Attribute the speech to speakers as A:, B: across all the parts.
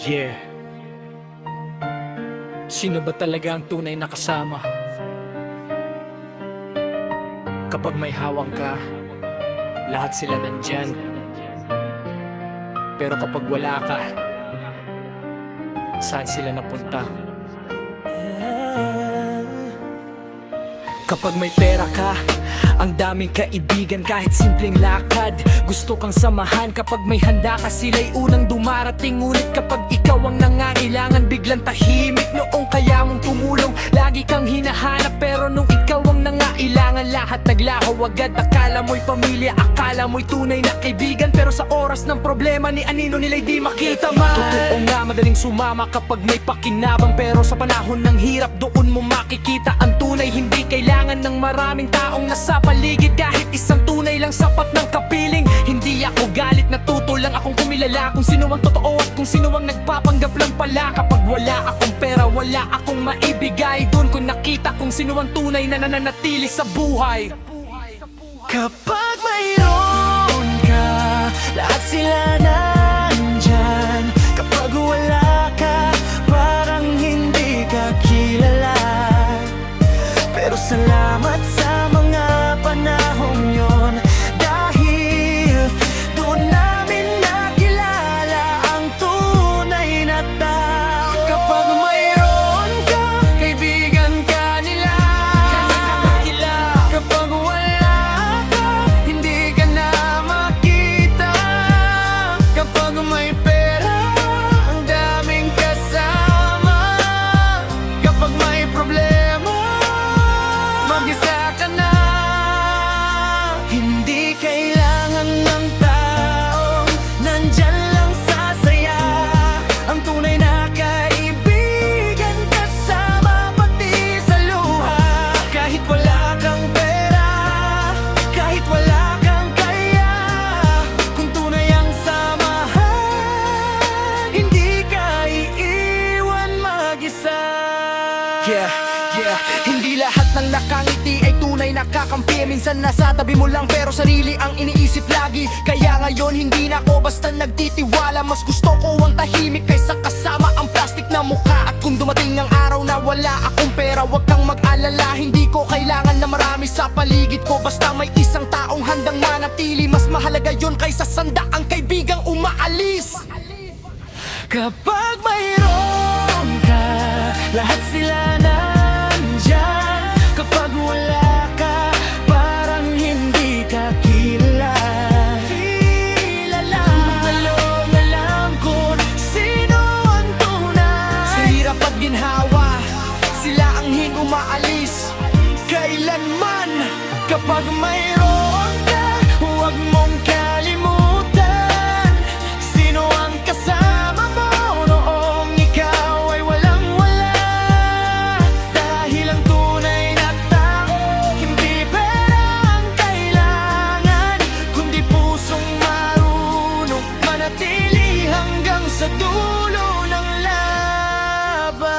A: Yeah. Sino ba talaga ang tunay na kasama? Kapag may hawak ka, lahat sila nandyan. Pero kapag wala ka, saan sila napunta? Kapag may pera ka, ang daming kaibigan kahit simpleng lakad gusto kang samahan. Kapag may handa ka, sila'y unang dumarating. Ngunit kapag ikaw ang nangangailangan, biglang tahimik. Noong kaya mong tumulong, lagi kang hinahanap. Pero nung ikaw ang nangailangan, lahat naglaho agad. Akala mo'y pamilya, akala mo'y tunay na kaibigan. Pero sa oras ng problema, ni anino nila'y di makita man. Totoo nga, madaling sumama kapag may pakinabang. Pero sa panahon ng hirap, doon mo makikita ang tunay. Hindi kailangan ng maraming taong nasa paligid. Kahit isang tunay lang sapat ng kapiling. Hindi ako galit, natuto lang akong kumilala kung sino ang totoo at kung sino ang nagpapanggap lang pala. Kapag wala akong pera, wala akong maibigay, doon ko nakita kung sino ang tunay na nananatili sa buhay.
B: Kapag mayroon ka, lahat sila nandyan. Kapag wala ka, parang hindi ka kilala. Pero salamat sa mga panahong yon, dahil doon namin nakilala ang tunay na tao. Kapag mayroon ka, kaibigan ka nila. Kapag wala ka, hindi ka na makita. Kapag may pera, ang daming kasama. Kapag may problema, mag-isa ka na. Hindi kailangan ng taong nandyan lang sasaya. Ang tunay na kaibigan, kasama pati sa luha. Kahit wala kang pera, kahit wala kang kaya, kung tunay ang samahan, hindi ka iiwan mag-isa.
A: Yeah. Hindi lahat ng nakangiti ay tunay na kakampi. Minsan nasa tabi mo lang pero sarili ang iniisip lagi. Kaya ngayon hindi na ako basta nagtitiwala. Mas gusto ko ang tahimik kaysa kasama ang plastic na mukha. At kung dumating ang araw na wala akong pera, wag kang mag-alala. Hindi ko kailangan na marami sa paligid ko, basta may isang taong handang manatili. Mas mahalaga yun kaysa sandaang kaibigang umaalis.
B: Kapag mayroon ka, lahat sila nandyan. Kapag wala ka, parang hindi ka kilala. Malong alam kung sino ang tunay.
A: Sa hirap at ginhawa, sila ang umaalis kailanman.
B: Kapag mayroon ka, huwag mong kalimutan sino ang kasama mo noong ikaw ay walang-wala. Dahil ang tunay na tao, hindi pera ang kailangan, kundi pusong marunong manatili hanggang sa dulo ng laban.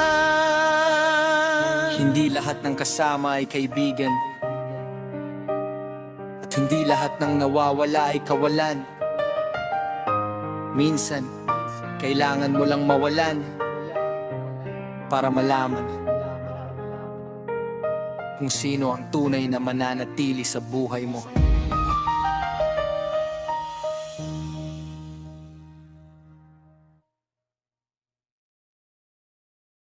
A: Hindi lahat ng kasama ay kaibigan, at hindi lahat ng nawawala ay kawalan. Minsan, kailangan mo lang mawalan para malaman kung sino ang tunay na mananatili sa buhay mo.